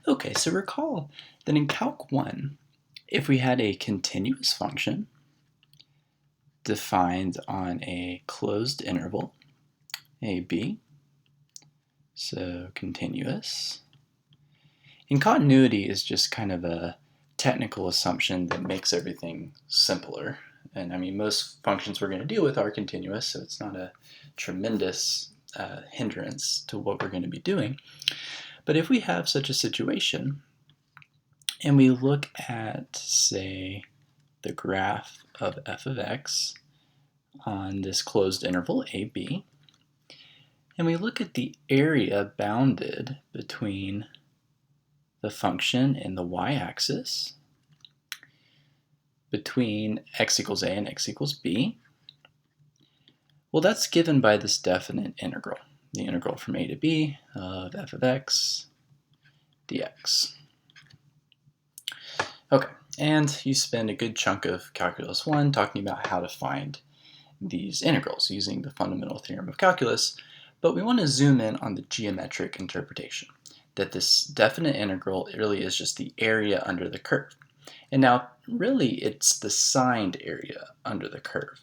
Okay, so recall that in Calc 1, if we had a continuous function defined on a closed interval, AB, so continuous, and continuity is just kind of a technical assumption that makes everything simpler. And I mean, most functions we're going to deal with are continuous, so it's not a tremendous hindrance to what we're going to be doing. But if we have such a situation, and we look at, say, the graph of f of x on this closed interval AB, and we look at the area bounded between the function and the y-axis, between x equals a and x equals b, well, that's given by this definite integral, the integral from a to b of f of x dx. Okay, and you spend a good chunk of Calculus 1 talking about how to find these integrals using the fundamental theorem of calculus, but we want to zoom in on the geometric interpretation, that this definite integral really is just the area under the curve. And now, really, it's the signed area under the curve,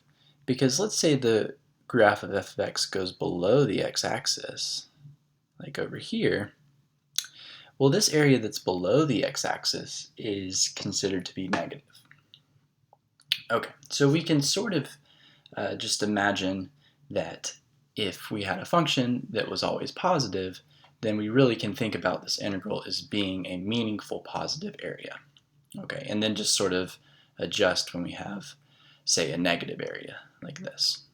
because let's say the graph of f of x goes below the x-axis, like over here. Well, this area that's below the x-axis is considered to be negative. Okay, so we can sort of just imagine that if we had a function that was always positive, then we really can think about this integral as being a meaningful positive area. Okay, and then just sort of adjust when we have, say, a negative area like this.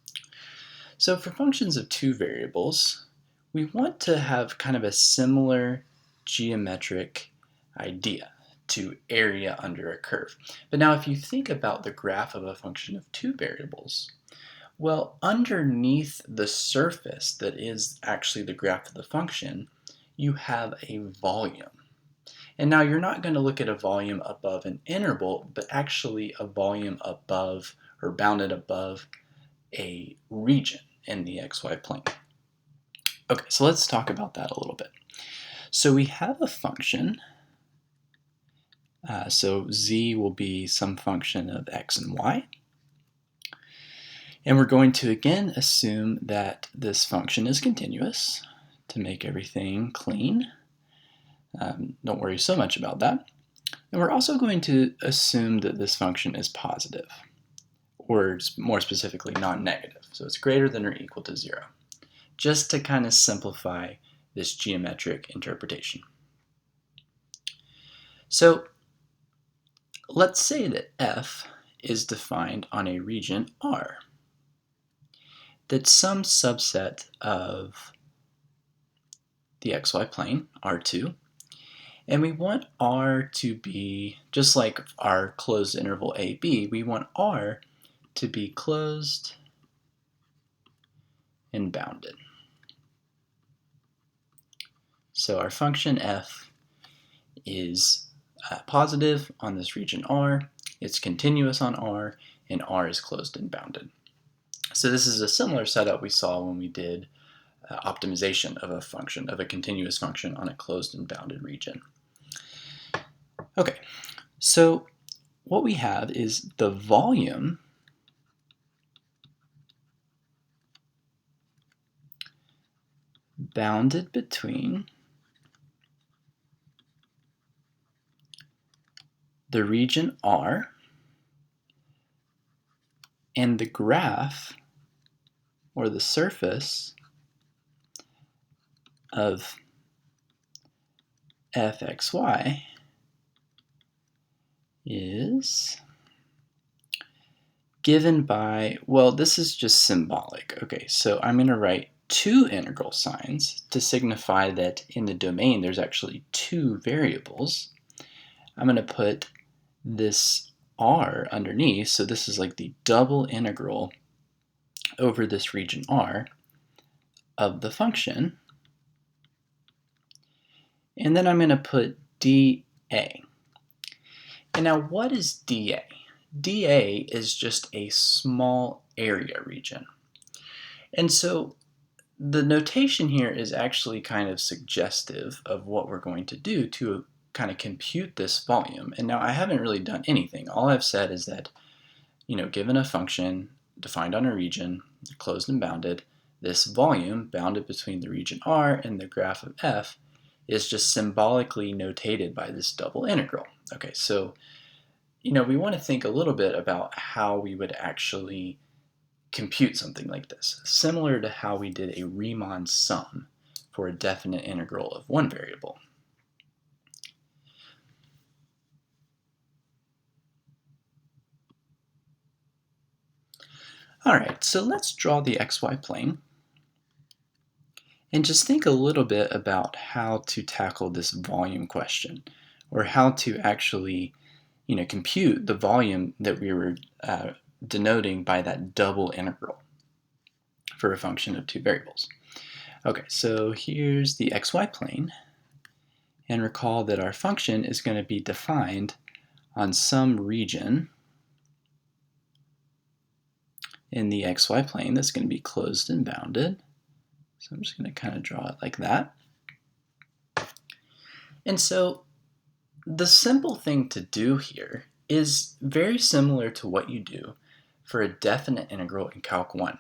So for functions of two variables, we want to have kind of a similar geometric idea to area under a curve. But now if you think about the graph of a function of two variables, well, underneath the surface that is actually the graph of the function, you have a volume. And now you're not going to look at a volume above an interval, but actually a volume above or bounded above a region in the xy plane. Okay, so let's talk about that a little bit. So we have a function. So z will be some function of x and y. And we're going to again assume that this function is continuous to make everything clean. Don't worry so much about that. And we're also going to assume that this function is positive, or more specifically, non-negative. So it's greater than or equal to 0, just to kind of simplify this geometric interpretation. So let's say that f is defined on a region R, that's some subset of the xy plane, R2, and we want R to be, just like our closed interval AB, we want R to be closed and bounded. So our function f is positive on this region R, it's continuous on R, and R is closed and bounded. So this is a similar setup we saw when we did optimization of a function, of a continuous function on a closed and bounded region. Okay, so what we have is the volume bounded between the region R and the graph or the surface of fxy is given by, well, this is just symbolic. Okay, so I'm going to write two integral signs to signify that in the domain there's actually two variables. I'm going to put this r underneath, so this is like the double integral over this region R of the function. And then I'm going to put dA. And now what is dA? dA is just a small area region. And so the notation here is actually kind of suggestive of what we're going to do to kind of compute this volume. And now I haven't really done anything. All I've said is that, given a function defined on a region, closed and bounded, this volume bounded between the region R and the graph of f is just symbolically notated by this double integral. Okay, so we want to think a little bit about how we would actually compute something like this, similar to how we did a Riemann sum for a definite integral of one variable. All right, so let's draw the xy plane and just think a little bit about how to tackle this volume question, or how to actually compute the volume that we were denoting by that double integral for a function of two variables. Okay, so here's the xy plane, and recall that our function is going to be defined on some region in the xy plane that's going to be closed and bounded. So I'm just going to kind of draw it like that. And so the simple thing to do here is very similar to what you do for a definite integral in Calc 1.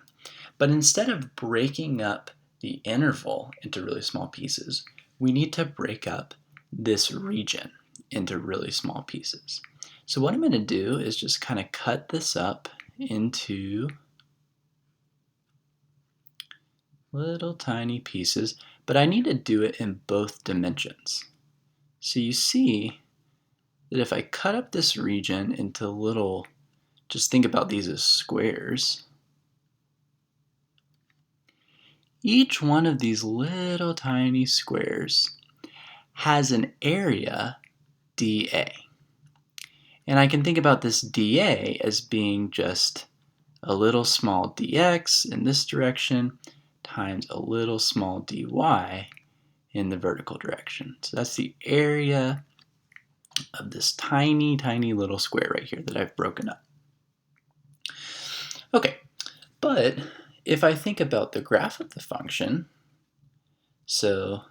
But instead of breaking up the interval into really small pieces, we need to break up this region into really small pieces. So what I'm going to do is just kind of cut this up into little tiny pieces, but I need to do it in both dimensions. So you see that if I cut up this region into little, just think about these as squares, each one of these little tiny squares has an area dA. And I can think about this dA as being just a little small dx in this direction times a little small dy in the vertical direction. So that's the area of this tiny, tiny little square right here that I've broken up. Okay, but if I think about the graph of the function, so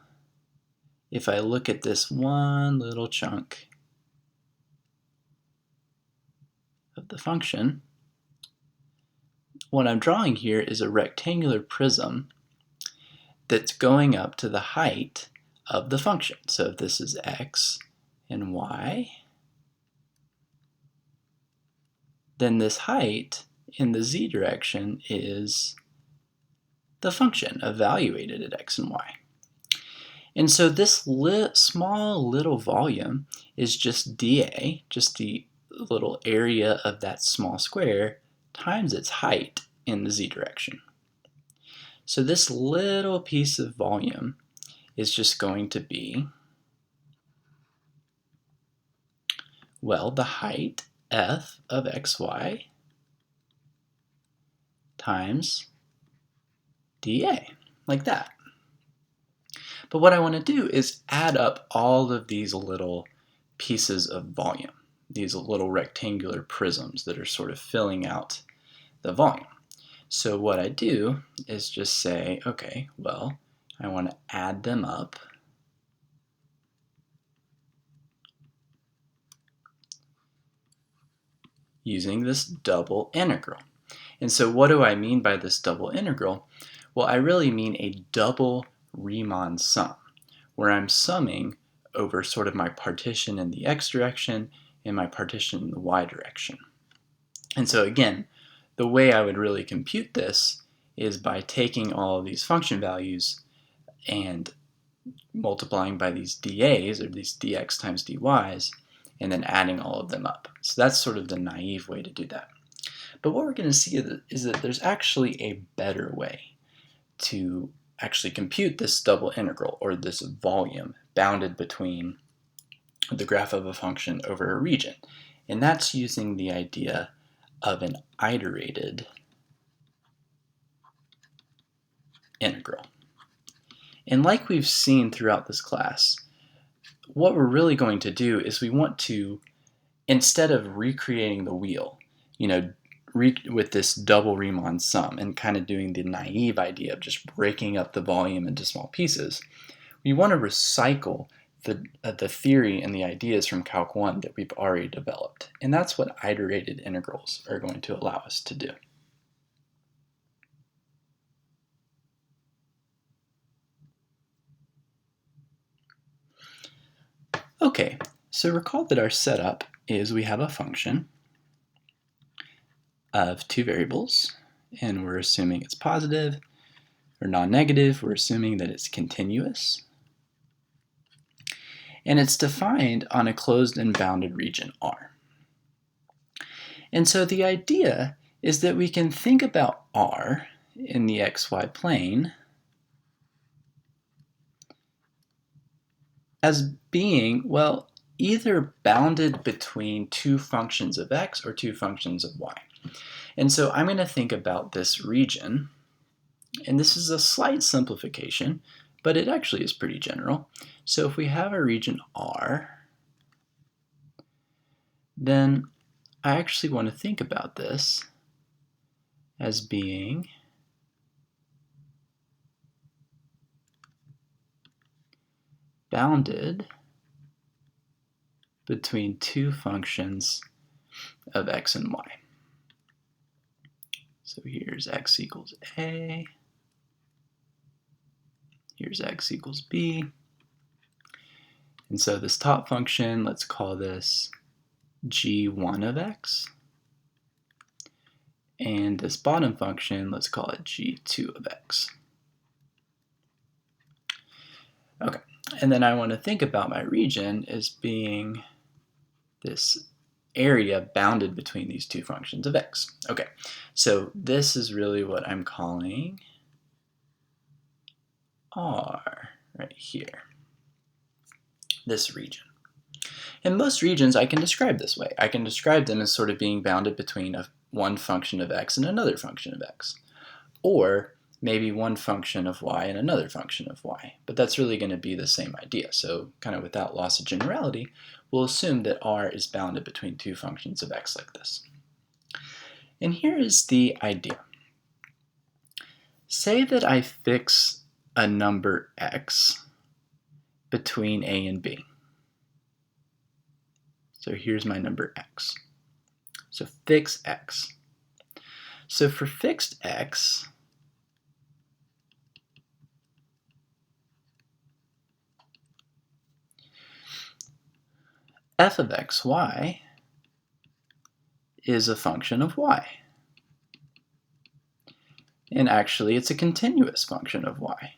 if I look at this one little chunk of the function, what I'm drawing here is a rectangular prism that's going up to the height of the function. So if this is x and y, then this height in the z direction is the function evaluated at x and y. And so this small little volume is just dA, just the little area of that small square, times its height in the z direction. So this little piece of volume is just going to be, well, the height f of xy times dA, like that. But what I want to do is add up all of these little pieces of volume, these little rectangular prisms that are sort of filling out the volume. So what I do is just say, okay, well, I want to add them up using this double integral. And so what do I mean by this double integral? Well, I really mean a double Riemann sum, where I'm summing over sort of my partition in the x direction and my partition in the y direction. And so again, the way I would really compute this is by taking all of these function values and multiplying by these dAs, or these dx times dy's, and then adding all of them up. So that's sort of the naive way to do that. But what we're going to see is that there's actually a better way to actually compute this double integral, or this volume bounded between the graph of a function over a region. And that's using the idea of an iterated integral. And like we've seen throughout this class, what we're really going to do is we want to, instead of recreating the wheel, with this double Riemann sum and kind of doing the naive idea of just breaking up the volume into small pieces, we want to recycle the theory and the ideas from Calc 1 that we've already developed. And that's what iterated integrals are going to allow us to do. Okay, so recall that our setup is we have a function of two variables, and we're assuming it's positive or non-negative. We're assuming that it's continuous. And it's defined on a closed and bounded region R. And so the idea is that we can think about R in the xy plane as being, well, either bounded between two functions of x or two functions of y. And so I'm going to think about this region, and this is a slight simplification, but it actually is pretty general. So if we have a region R, then I actually want to think about this as being bounded between two functions of x and y. So here's x equals a, here's x equals b, and so this top function, let's call this g1 of x, and this bottom function, let's call it g2 of x. Okay, and then I want to think about my region as being this area bounded between these two functions of x. Okay, so this is really what I'm calling R right here, this region. And most regions I can describe this way. I can describe them as sort of being bounded between one function of x and another function of x, or maybe one function of y and another function of y, but that's really going to be the same idea. So kind of without loss of generality, we'll assume that R is bounded between two functions of x like this. And here is the idea. Say that I fix a number x between a and b. So here's my number x. So fix x. So for fixed x, f of xy is a function of y. And actually, it's a continuous function of y.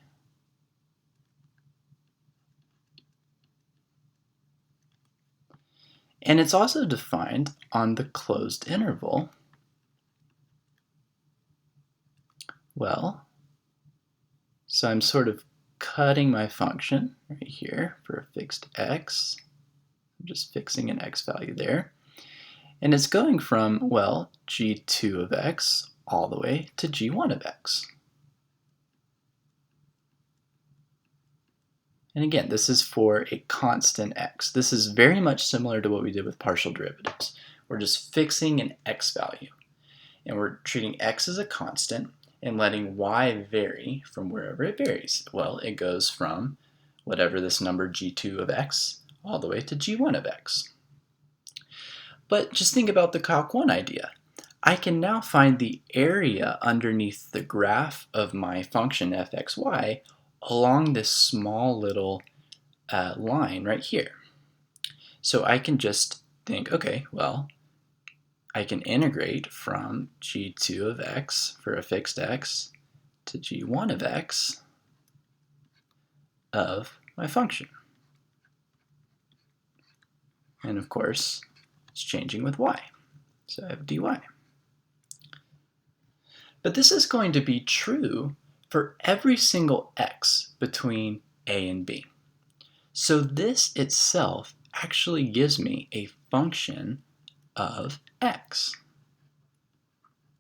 And it's also defined on the closed interval. Well, so I'm sort of cutting my function right here for a fixed x. I'm just fixing an x value there. And it's going from, well, g2 of x all the way to g1 of x. And again, this is for a constant x. This is very much similar to what we did with partial derivatives. We're just fixing an x value. And we're treating x as a constant and letting y vary from wherever it varies. Well, it goes from whatever this number g2 of x all the way to g1 of x. But just think about the Calc 1 idea. I can now find the area underneath the graph of my function fxy along this small little line right here. So I can just think, okay, well, I can integrate from g2 of x for a fixed x to g1 of x of my function. And of course, it's changing with y. So I have dy. But this is going to be true for every single x between a and b. So this itself actually gives me a function of x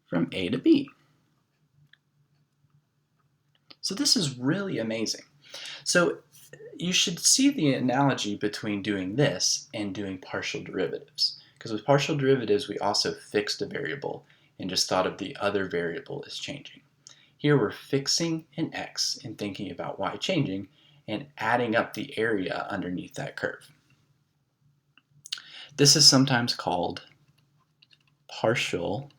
from a to b. So this is really amazing. So you should see the analogy between doing this and doing partial derivatives. Because with partial derivatives, we also fixed a variable and just thought of the other variable as changing. Here we're fixing an x and thinking about y changing, and adding up the area underneath that curve. This is sometimes called partial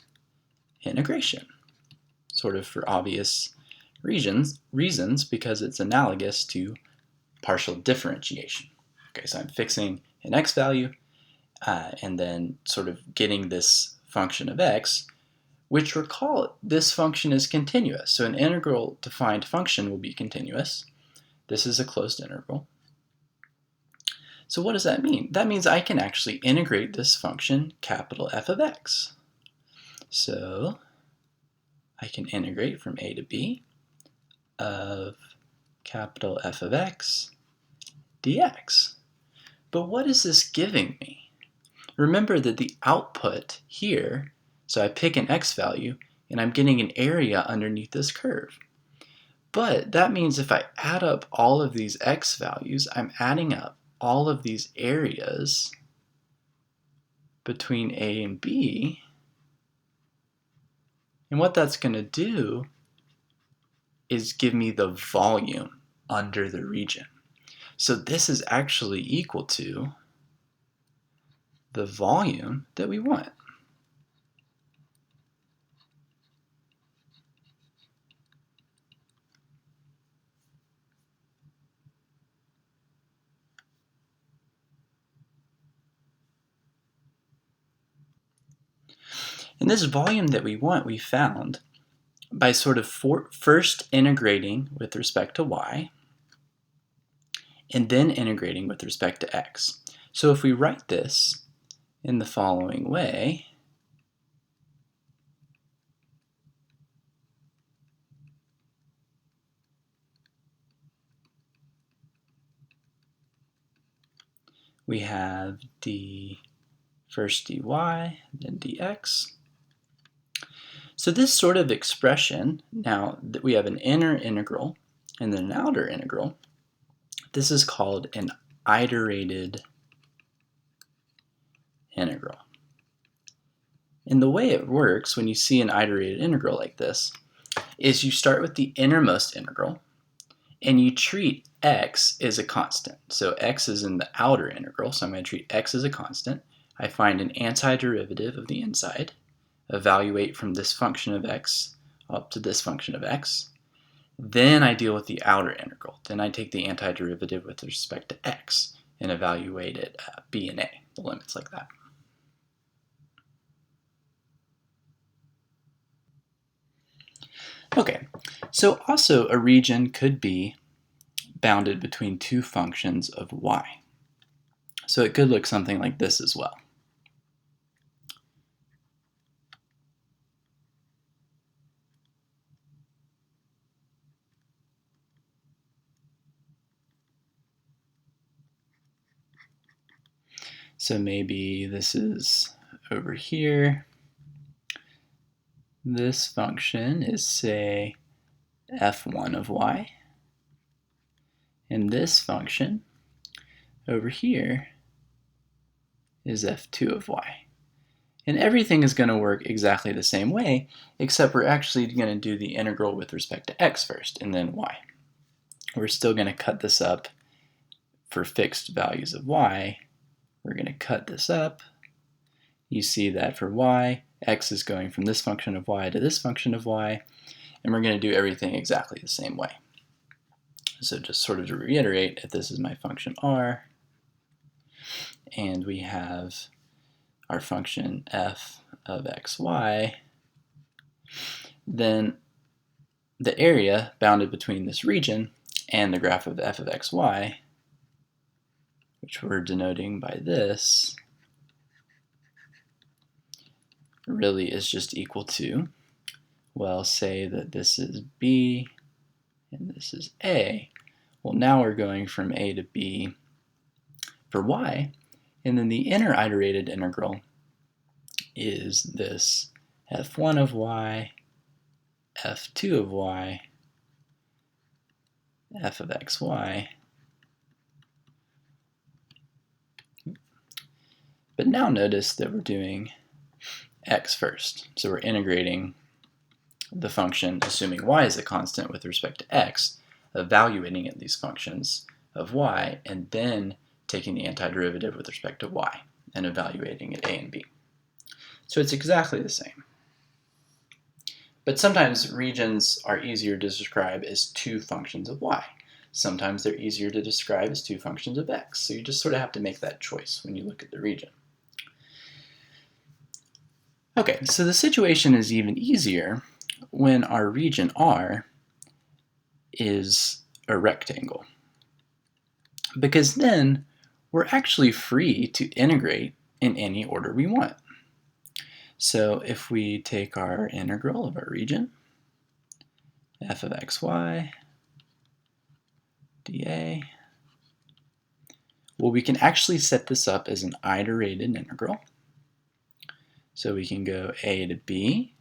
integration, sort of for obvious reasons because it's analogous to partial differentiation. Okay, so I'm fixing an x value and then sort of getting this function of x, which, recall, this function is continuous. So an integral defined function will be continuous. This is a closed integral. So what does that mean? That means I can actually integrate this function, capital F of x. So I can integrate from a to b of capital F of x dx. But what is this giving me? Remember that the output here, so I pick an x value, and I'm getting an area underneath this curve. But that means if I add up all of these x values, I'm adding up all of these areas between a and b. And what that's going to do is give me the volume under the region. So this is actually equal to the volume that we want. And this volume that we want, we found by sort of first integrating with respect to y, and then integrating with respect to x. So if we write this in the following way, we have first dy, then dx. So this sort of expression, now that we have an inner integral and then an outer integral, this is called an iterated integral. And the way it works when you see an iterated integral like this is you start with the innermost integral and you treat x as a constant. So x is in the outer integral, so I'm going to treat x as a constant. I find an antiderivative of the inside, evaluate from this function of x up to this function of x. Then I deal with the outer integral. Then I take the antiderivative with respect to x and evaluate it b and a, the limits like that. Okay, so also a region could be bounded between two functions of y. So it could look something like this as well. So maybe this is over here. This function is, say, f1 of y. And this function over here is f2 of y. And everything is going to work exactly the same way, except we're actually going to do the integral with respect to x first, and then y. We're still going to cut this up for fixed values of y. We're going to cut this up. You see that for y, x is going from this function of y to this function of y, and we're going to do everything exactly the same way. So just sort of to reiterate, if this is my function r, and we have our function f of xy, then the area bounded between this region and the graph of f of xy, which we're denoting by this, really is just equal to, well, say that this is b and this is a. Well, now we're going from a to b for y, and then the inner iterated integral is this f1 of y, f2 of y, f of xy. But now notice that we're doing x first. So we're integrating the function, assuming y is a constant with respect to x, evaluating these functions of y, and then taking the antiderivative with respect to y and evaluating at a and b. So it's exactly the same. But sometimes regions are easier to describe as two functions of y. Sometimes they're easier to describe as two functions of x. So you just sort of have to make that choice when you look at the region. Okay, so the situation is even easier when our region R is a rectangle, because then we're actually free to integrate in any order we want. So if we take our integral of our region, f of xy dA, well, we can actually set this up as an iterated integral. So we can go a to b,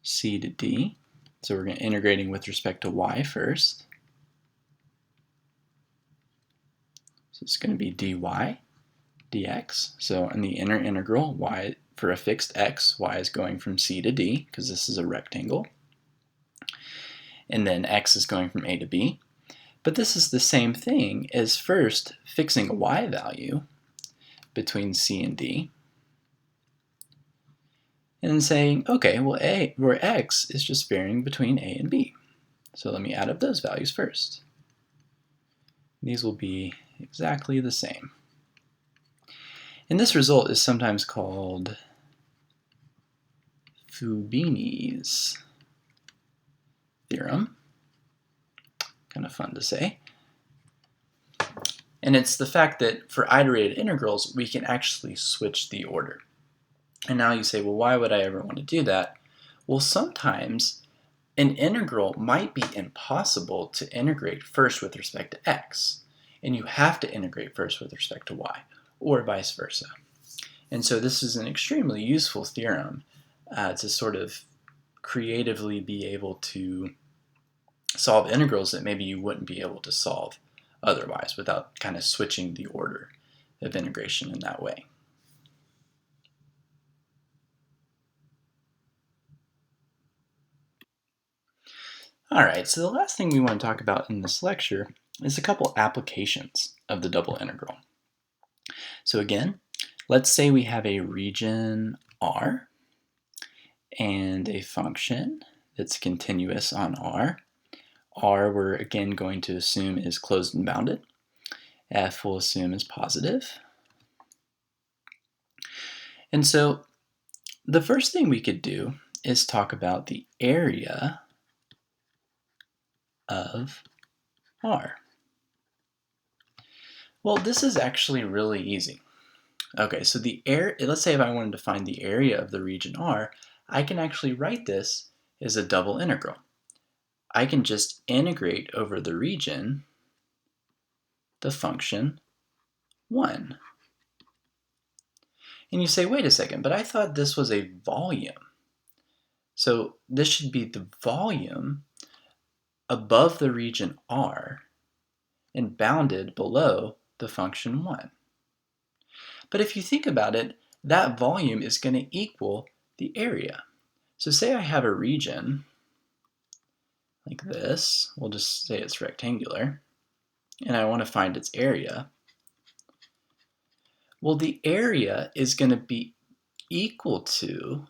c to d. So we're integrating with respect to y first. So it's going to be dy dx. So in the inner integral, y for a fixed x, y is going from c to d, because this is a rectangle. And then x is going from a to b. But this is the same thing as first fixing a y value between c and d, and then saying, okay, well, where x is just varying between a and b. So let me add up those values first. These will be exactly the same. And this result is sometimes called Fubini's theorem. Kind of fun to say. And it's the fact that for iterated integrals, we can actually switch the order. And now you say, well, why would I ever want to do that? Well, sometimes an integral might be impossible to integrate first with respect to x, and you have to integrate first with respect to y, or vice versa. And so this is an extremely useful theorem to sort of creatively be able to solve integrals that maybe you wouldn't be able to solve otherwise without kind of switching the order of integration in that way. All right, so the last thing we want to talk about in this lecture is a couple applications of the double integral. So again, let's say we have a region R and a function that's continuous on R. R we're again going to assume is closed and bounded. F we'll assume is positive. And so the first thing we could do is talk about the area of R. Well, this is actually really easy. Okay, so let's say if I wanted to find the area of the region R, I can actually write this as a double integral. I can just integrate over the region the function 1. And you say, wait a second, but I thought this was a volume. So this should be the volume above the region R and bounded below the function 1. But if you think about it, that volume is going to equal the area. So say I have a region like this, we'll just say it's rectangular, and I want to find its area. Well, the area is going to be equal to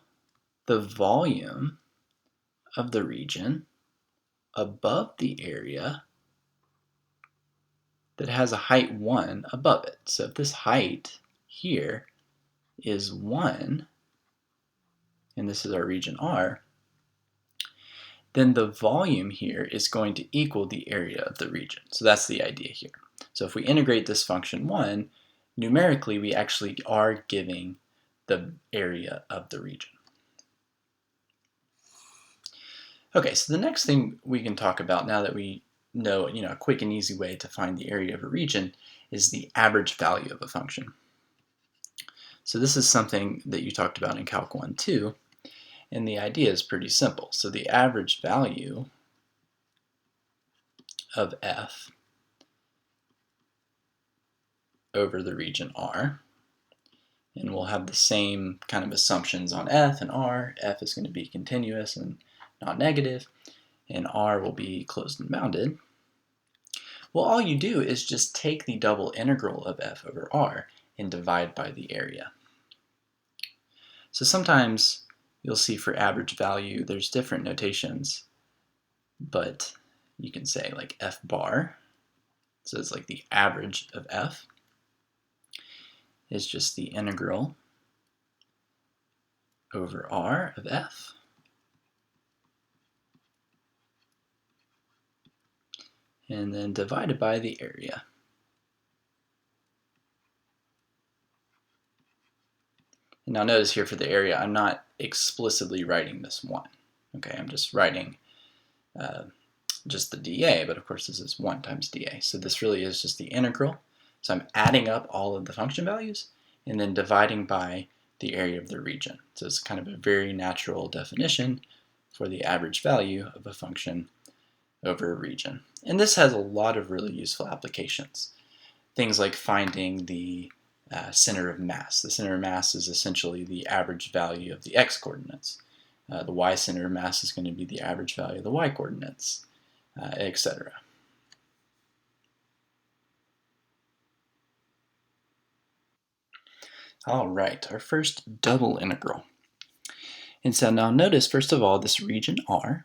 the volume of the region above the area that has a height 1 above it. So if this height here is 1, and this is our region R, then the volume here is going to equal the area of the region. So that's the idea here. So if we integrate this function 1, numerically we actually are giving the area of the region. Okay, so the next thing we can talk about now that we know, a quick and easy way to find the area of a region is the average value of a function. So this is something that you talked about in Calc 1 too, and the idea is pretty simple. So the average value of f over the region R, and we'll have the same kind of assumptions on f and R. F is going to be continuous and not negative, and R will be closed and bounded, well, all you do is just take the double integral of f over R and divide by the area. So sometimes you'll see for average value there's different notations, but you can say like f bar, so it's like the average of f, is just the integral over R of f, and then divided by the area. And now notice here for the area, I'm not explicitly writing this 1. Okay, I'm just writing just the dA, but of course this is 1 times dA. So this really is just the integral. So I'm adding up all of the function values and then dividing by the area of the region. So it's kind of a very natural definition for the average value of a function over a region. And this has a lot of really useful applications. Things like finding the center of mass. The center of mass is essentially the average value of the x-coordinates. The y center of mass is going to be the average value of the y-coordinates, etc. All right, our first double integral. And so now notice, first of all, this region R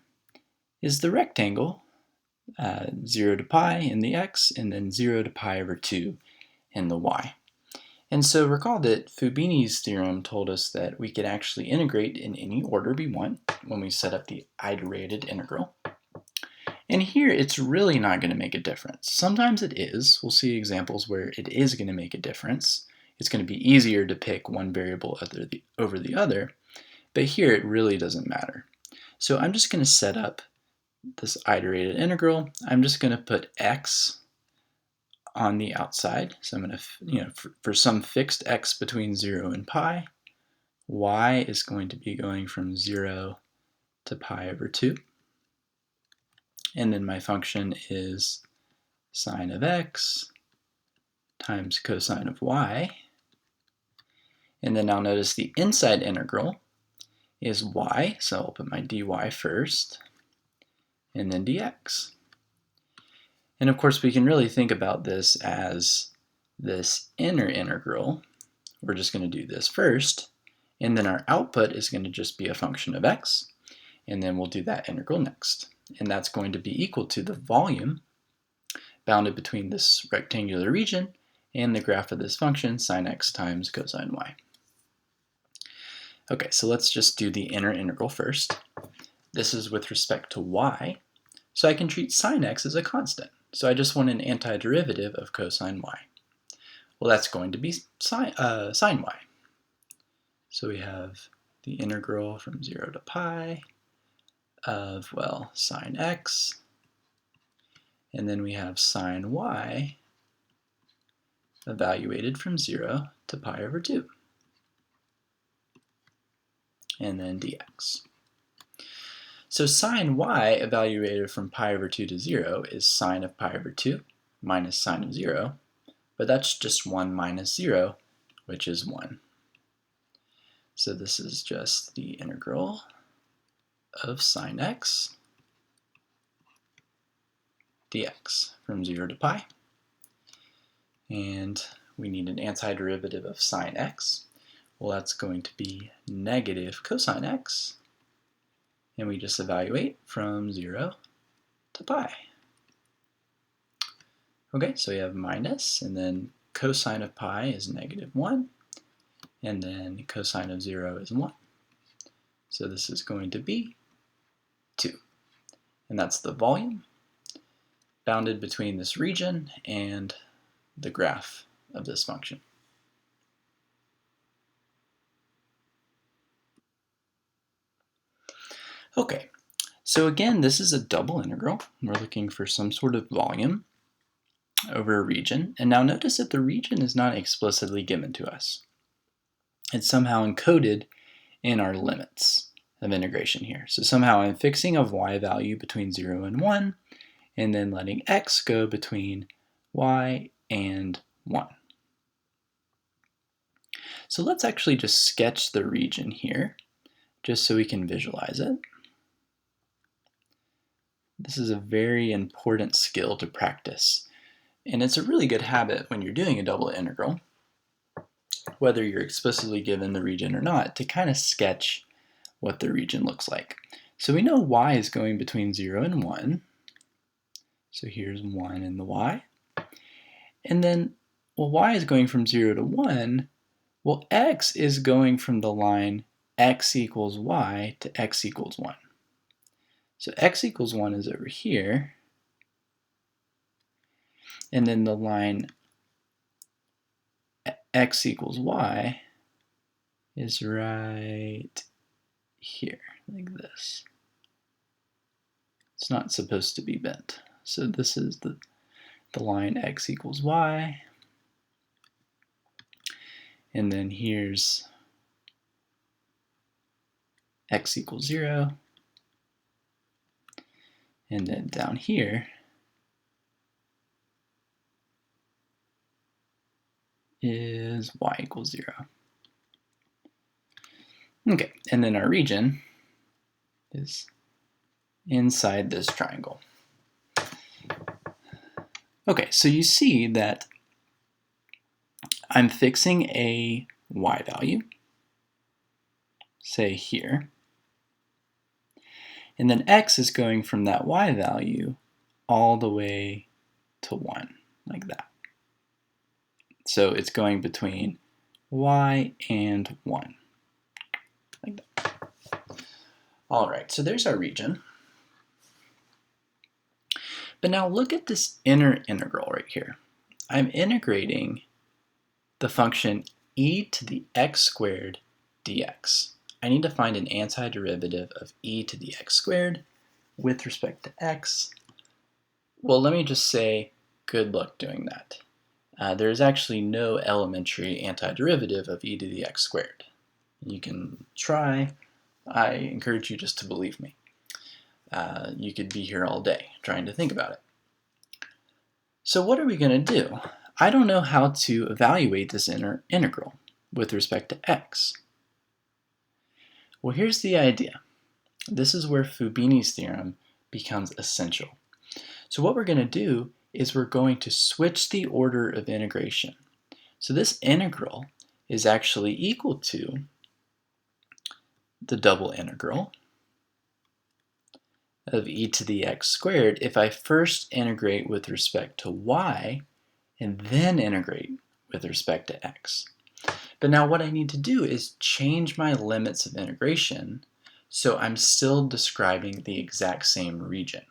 is the rectangle, 0 to pi in the x, and then 0 to pi over 2 in the y. And so recall that Fubini's theorem told us that we could actually integrate in any order we want when we set up the iterated integral. And here it's really not going to make a difference. Sometimes it is. We'll see examples where it is going to make a difference. It's going to be easier to pick one variable over the other, but here it really doesn't matter. So I'm just going to set up this iterated integral. I'm just going to put x on the outside. So I'm going to, for some fixed x between 0 and pi, y is going to be going from 0 to pi over 2. And then my function is sine of x times cosine of y. And then I'll notice the inside integral is y, so I'll put my dy first, and then dx. And of course we can really think about this as this inner integral. We're just going to do this first, and then our output is going to just be a function of x, and then we'll do that integral next. And that's going to be equal to the volume bounded between this rectangular region and the graph of this function, sine x times cosine y. Okay, so let's just do the inner integral first. This is with respect to y, so I can treat sine x as a constant. So I just want an antiderivative of cosine y. Well, that's going to be sine y. So we have the integral from 0 to pi of, well, sine x, and then we have sine y evaluated from 0 to pi over 2, and then dx. So sine y evaluated from pi over 2 to 0 is sine of pi over 2 minus sine of 0, but that's just 1 minus 0, which is 1. So this is just the integral of sine x dx from 0 to pi. And we need an antiderivative of sine x. Well, that's going to be negative cosine x. And we just evaluate from 0 to pi. Okay, so we have minus, and then cosine of pi is negative 1, and then cosine of 0 is 1. So this is going to be 2. And that's the volume bounded between this region and the graph of this function. Okay, so again, this is a double integral. We're looking for some sort of volume over a region. And now notice that the region is not explicitly given to us. It's somehow encoded in our limits of integration here. So somehow I'm fixing a y value between 0 and 1, and then letting x go between y and 1. So let's actually just sketch the region here, just so we can visualize it. This is a very important skill to practice, and it's a really good habit when you're doing a double integral, whether you're explicitly given the region or not, to kind of sketch what the region looks like. So we know y is going between 0 and 1. So here's 1 in the y. And then, well, y is going from 0 to 1. Well, x is going from the line x equals y to x equals 1. So x equals 1 is over here. And then the line x equals y is right here, like this. It's not supposed to be bent. So this is the line x equals y. And then here's x equals 0. And then down here is y equals 0. Okay, and then our region is inside this triangle. Okay, so you see that I'm fixing a y value, say here, and then x is going from that y value all the way to 1, like that. So it's going between y and 1, like that. All right, so there's our region. But now look at this inner integral right here. I'm integrating the function e to the x squared dx. I need to find an antiderivative of e to the x squared with respect to x. Well, let me just say good luck doing that. There is actually no elementary antiderivative of e to the x squared. You can try. I encourage you just to believe me. You could be here all day trying to think about it. So what are we going to do? I don't know how to evaluate this inner integral with respect to x. Well, here's the idea. This is where Fubini's theorem becomes essential. So what we're going to do is we're going to switch the order of integration. So this integral is actually equal to the double integral of e to the x squared if I first integrate with respect to y and then integrate with respect to x. But now what I need to do is change my limits of integration so I'm still describing the exact same region.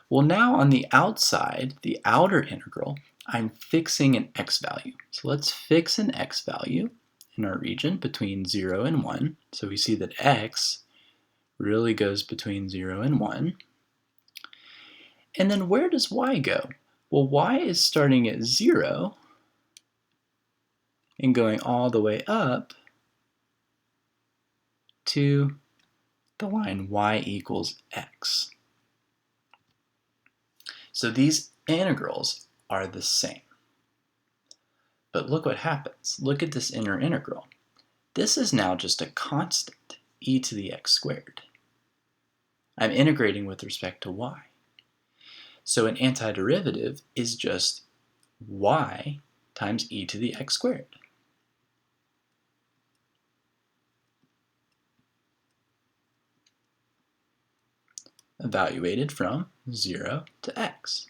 Well, now on the outside, the outer integral, I'm fixing an x value. So let's fix an x value in our region between 0 and 1. So we see that x really goes between 0 and 1. And then where does y go? Well, y is starting at 0 and going all the way up to the line y equals x. So these integrals are the same. But look what happens. Look at this inner integral. This is now just a constant, e to the x squared. I'm integrating with respect to y. So an antiderivative is just y times e to the x squared. Evaluated from 0 to x.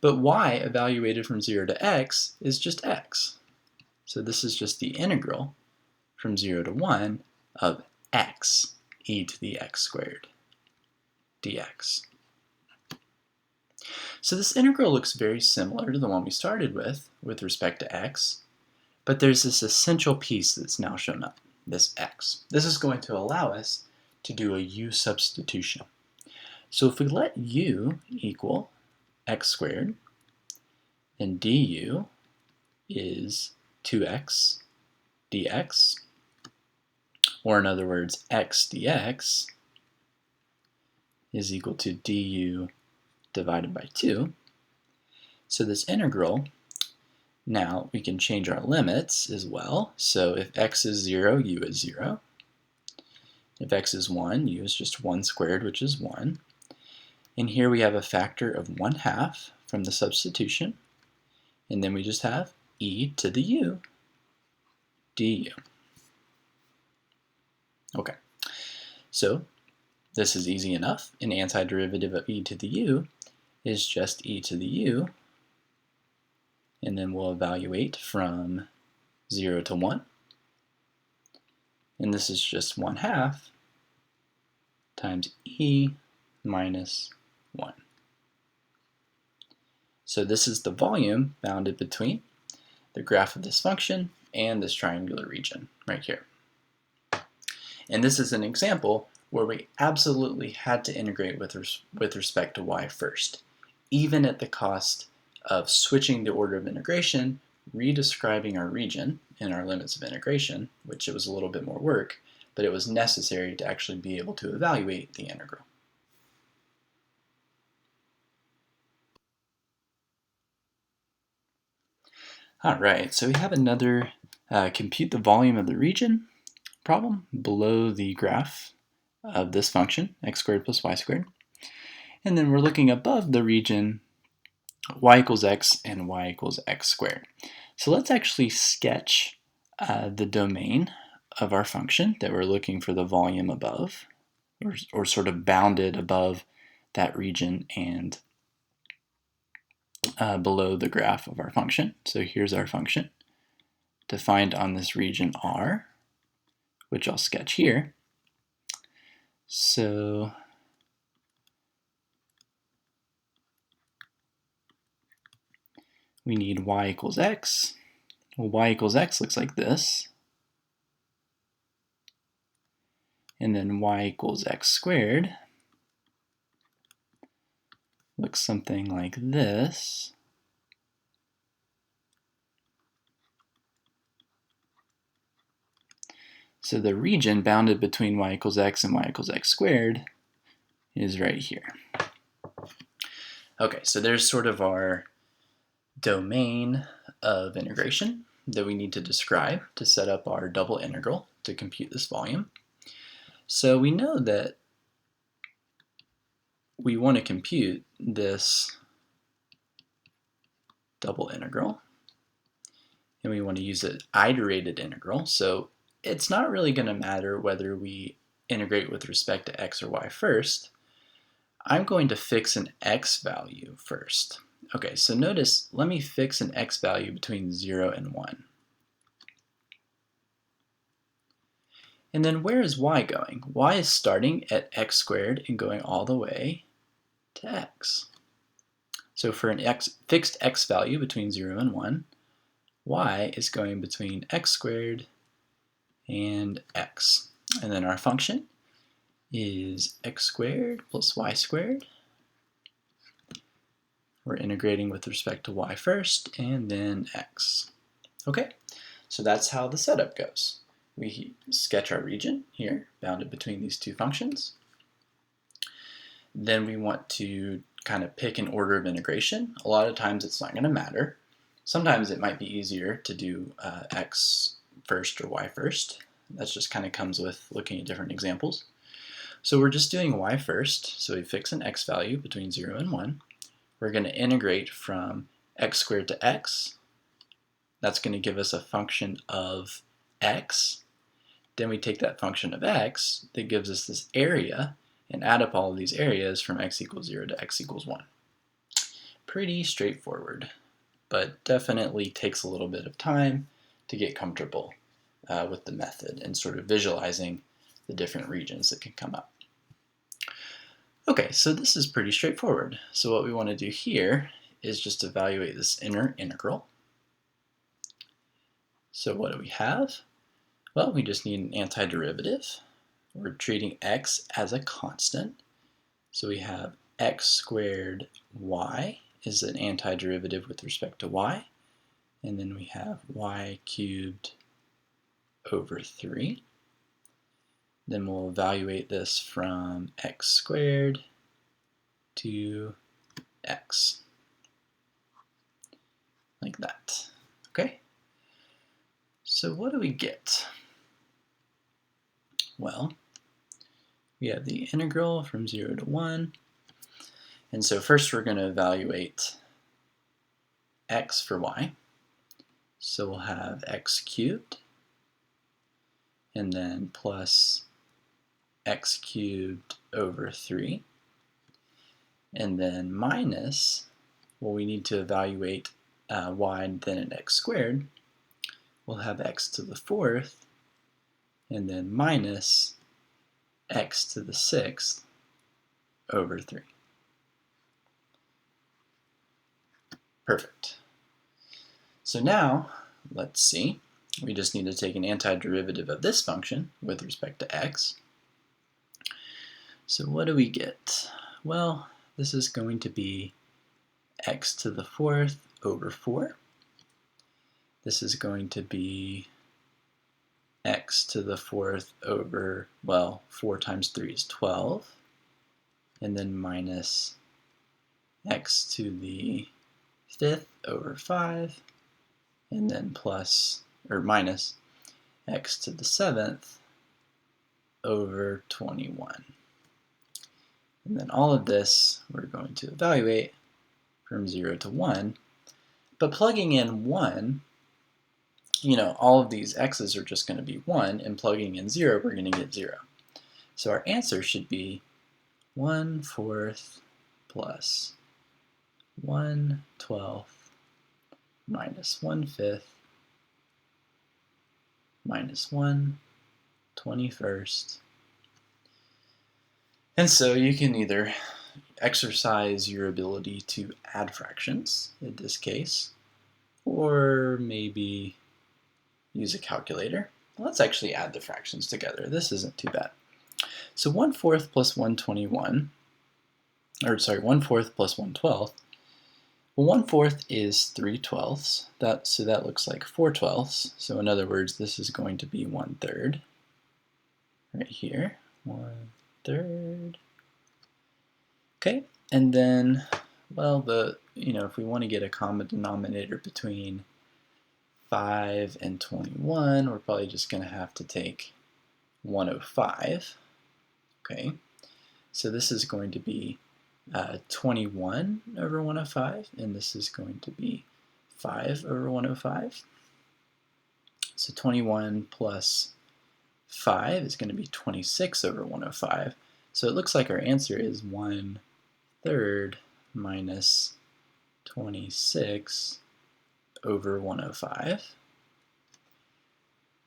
But y evaluated from 0 to x is just x. So this is just the integral from 0 to 1 of x e to the x squared dx. So this integral looks very similar to the one we started with respect to x, but there's this essential piece that's now shown up, this x. This is going to allow us to do a u substitution. So if we let u equal x squared, and du is 2x dx, or in other words, x dx is equal to du divided by 2. So this integral, now we can change our limits as well. So if x is 0, u is 0. If x is 1, u is just 1 squared, which is 1. And here we have a factor of 1/2 from the substitution. And then we just have e to the u du. Okay, so this is easy enough. An antiderivative of e to the u is just e to the u, and then we'll evaluate from 0 to 1. And this is just 1/2 times e minus 1. So this is the volume bounded between the graph of this function and this triangular region right here. And this is an example where we absolutely had to integrate with respect to y first, even at the cost of switching the order of integration, redescribing our region and our limits of integration, which it was a little bit more work, but it was necessary to actually be able to evaluate the integral. All right, so we have another compute the volume of the region problem below the graph of this function, x squared plus y squared. And then we're looking above the region y equals x and y equals x squared. So let's actually sketch the domain of our function that we're looking for the volume above, or sort of bounded above that region and below the graph of our function. So here's our function defined on this region R, which I'll sketch here. So we need y equals x. Well, y equals x looks like this. And then y equals x squared looks something like this. So the region bounded between y equals x and y equals x squared is right here. Okay, so there's sort of our domain of integration that we need to describe to set up our double integral to compute this volume. So we know that we want to compute this double integral, and we want to use an iterated integral. So it's not really going to matter whether we integrate with respect to x or y first. I'm going to fix an x value first. Okay, so notice, let me fix an x value between 0 and 1. And then where is y going? Y is starting at x squared and going all the way to x. So for an fixed x value between 0 and 1, y is going between x squared and x. And then our function is x squared plus y squared. We're integrating with respect to y first, and then x. Okay, so that's how the setup goes. We sketch our region here, bounded between these two functions. Then we want to kind of pick an order of integration. A lot of times it's not going to matter. Sometimes it might be easier to do x first or y first. That just kind of comes with looking at different examples. So we're just doing y first. So we fix an x value between 0 and 1. We're going to integrate from x squared to x. That's going to give us a function of x. Then we take that function of x that gives us this area and add up all of these areas from x equals 0 to x equals 1. Pretty straightforward, but definitely takes a little bit of time to get comfortable with the method and sort of visualizing the different regions that can come up. Okay, so this is pretty straightforward. So what we want to do here is just evaluate this inner integral. So what do we have? Well, we just need an antiderivative. We're treating x as a constant. So we have x squared y is an antiderivative with respect to y. And then we have y cubed over 3. Then we'll evaluate this from x squared to x. Like that. Okay? So what do we get? Well, we have the integral from 0 to 1. And so first we're going to evaluate x for y. So we'll have x cubed, and then plus x cubed over 3, and then minus, well, we need to evaluate y and then an x squared. We'll have x to the 4th, and then minus x to the 6th over 3. Perfect. So now, let's see. We just need to take an antiderivative of this function with respect to x. So what do we get? Well, this is going to be x to the 4th over 4. This is going to be x to the 4th over, well, 4 times 3 is 12. And then minus x to the 5th over 5. And then plus, or minus, x to the 7th over 21. And then all of this we're going to evaluate from 0 to 1. But plugging in 1, all of these x's are just going to be 1, and plugging in 0, we're going to get 0. So our answer should be 1/4 plus 1/12 minus 1/5 minus 1/21. And so you can either exercise your ability to add fractions, in this case, or maybe use a calculator. Let's actually add the fractions together. This isn't too bad. So 1/4 plus 1/21, or sorry, 1/4 plus 1/12. Well, 1/4 is 3/12. So that looks like 4/12. So in other words, this is going to be 1/3 right here. 1/3. Okay, and then, well, if we want to get a common denominator between 5 and 21, we're probably just going to have to take 105. Okay, so this is going to be 21 over 105, and this is going to be 5 over 105. So 21 plus 5 is going to be 26 over 105. So it looks like our answer is 1/3 minus 26 over 105.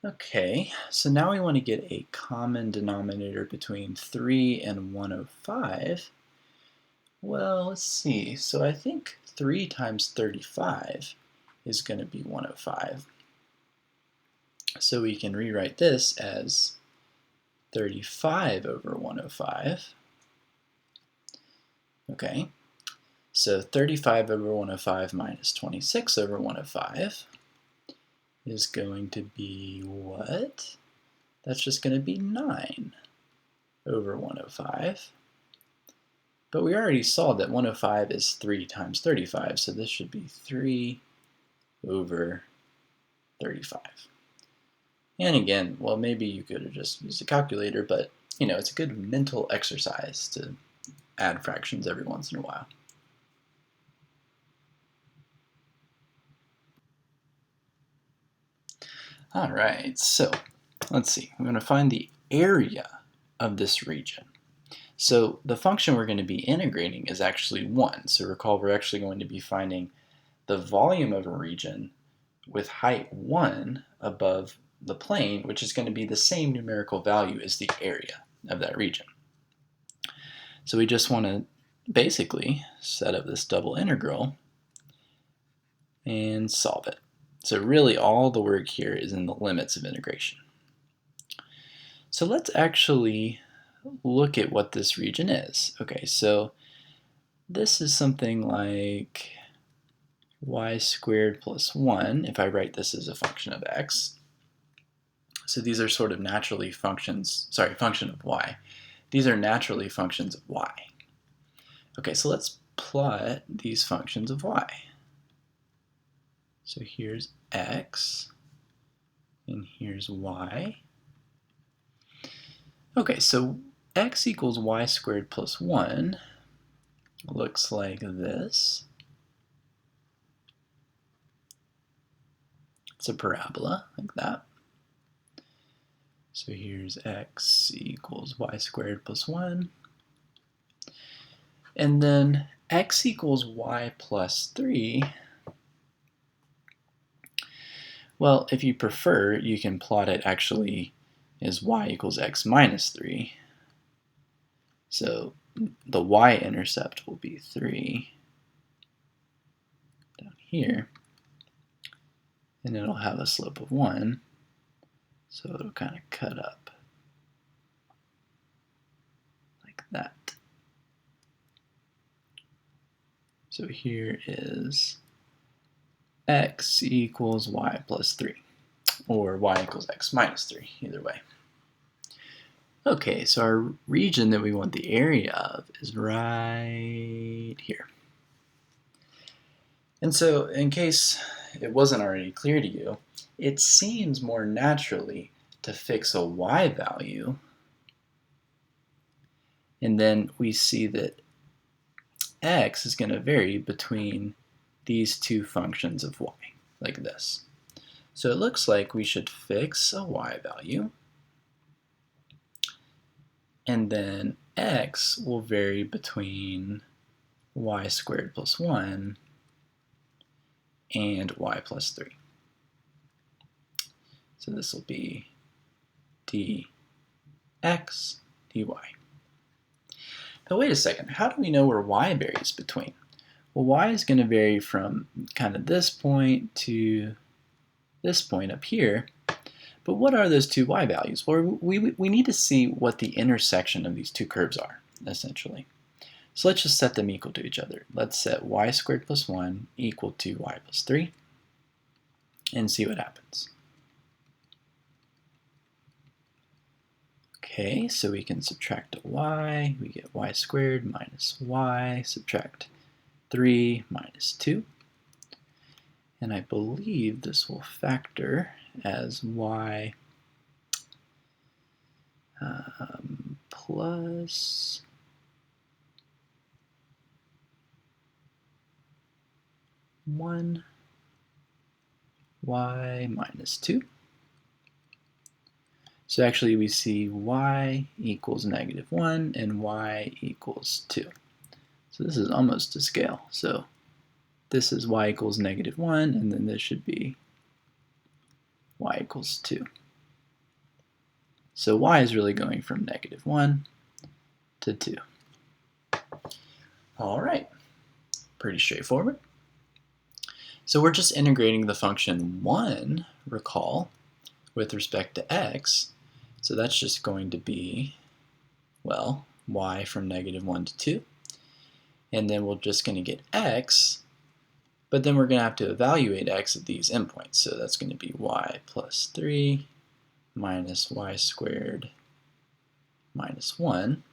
Okay, so now we want to get a common denominator between 3 and 105. Well, let's see. So I think 3 times 35 is going to be 105. So we can rewrite this as 35 over 105. Okay, so 35 over 105 minus 26 over 105 is going to be what? That's just going to be 9 over 105. But we already saw that 105 is 3 times 35, so this should be 3 over 35. And again, well, maybe you could have just used a calculator, but it's a good mental exercise to add fractions every once in a while. All right, so let's see. I'm going to find the area of this region. So the function we're going to be integrating is actually 1. So recall we're actually going to be finding the volume of a region with height 1 above the plane, which is going to be the same numerical value as the area of that region. So we just want to basically set up this double integral and solve it. So really all the work here is in the limits of integration. So let's actually look at what this region is. Okay, so this is something like y squared plus 1, if I write this as a function of x. So these are sort of naturally function of y. These are naturally functions of y. Okay, so let's plot these functions of y. So here's x, and here's y. Okay, so x equals y squared plus 1 looks like this. It's a parabola, like that. So here's x equals y squared plus 1. And then x equals y plus 3. Well, if you prefer, you can plot it actually as y equals x minus 3. So the y-intercept will be 3 down here. And it'll have a slope of 1. So it'll kind of cut up like that. So here is x equals y plus 3, or y equals x minus 3, either way. Okay, so our region that we want the area of is right here. And so, in case it wasn't already clear to you, it seems more naturally to fix a y value, and then we see that x is going to vary between these two functions of y, like this. So it looks like we should fix a y value, and then x will vary between y squared plus 1 and y plus 3. So this will be dx dy. Now wait a second, how do we know where y varies between? Well, y is going to vary from kind of this point to this point up here. But what are those two y values? Well, we need to see what the intersection of these two curves are, essentially. So let's just set them equal to each other. Let's set y squared plus 1 equal to y plus 3 and see what happens. Okay, so we can subtract a y. We get y squared minus y, subtract 3 minus 2. And I believe this will factor as y plus one, y minus 2. So actually we see y equals -1 and y equals 2. So this is almost to scale. So this is y equals -1, and then this should be y equals 2. So y is really going from -1 to 2. All right, pretty straightforward. So we're just integrating the function 1, recall, with respect to x. So that's just going to be, well, y from -1 to 2. And then we're just going to get x, but then we're going to have to evaluate x at these endpoints. So that's going to be y plus 3 minus y squared minus 1.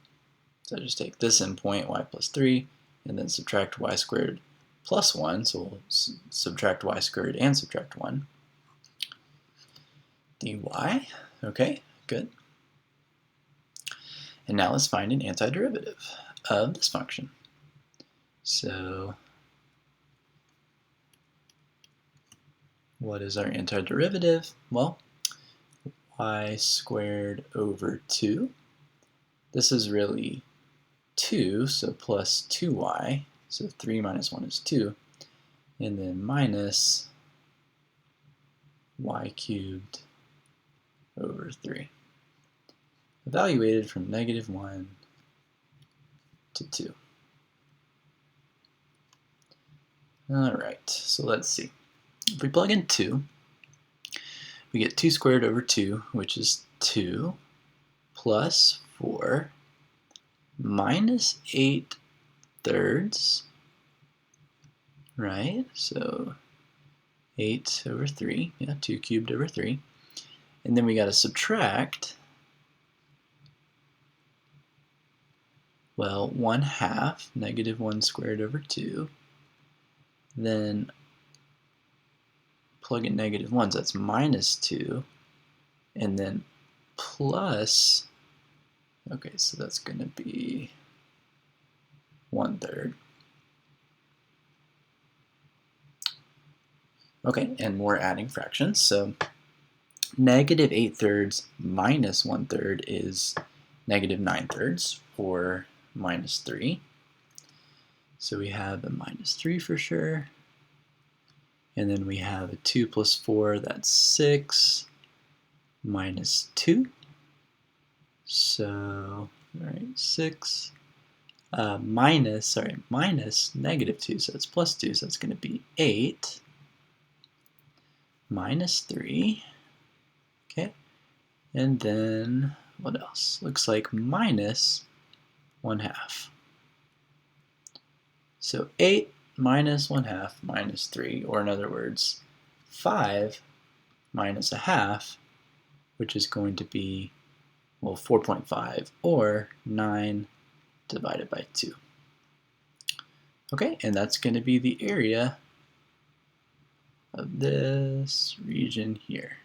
So just take this endpoint, y plus 3, and then subtract y squared plus 1. So we'll subtract y squared and subtract 1. dy. Okay, good. And now let's find an antiderivative of this function. So what is our antiderivative? Well, y squared over 2. This is really 2, so plus 2y. So 3 minus 1 is 2. And then minus y cubed over 3. Evaluated from -1 to 2. Alright, so let's see. If we plug in 2, we get 2 squared over 2, which is 2, plus 4, minus 8/3, right? So 8 over 3, yeah, 2 cubed over 3. And then we got to subtract, well, 1/2, -1 squared over 2. Then plug in -1s, that's minus 2, and then plus Okay, so that's going to be 1/3. Okay, and more adding fractions. So negative 8/3 minus 1/3 is negative 9/3, or minus 3. So we have a minus 3 for sure. And then we have a 2 plus 4, that's 6, minus 2. So, all right, 6. Minus negative 2, so it's plus 2, so it's going to be 8 minus 3. Okay, and then what else? Looks like minus 1/2. So 8 minus 1/2 minus 3, or in other words, 5 minus 1/2, which is going to be, well, 4.5, or 9 divided by 2. Okay, and that's going to be the area of this region here.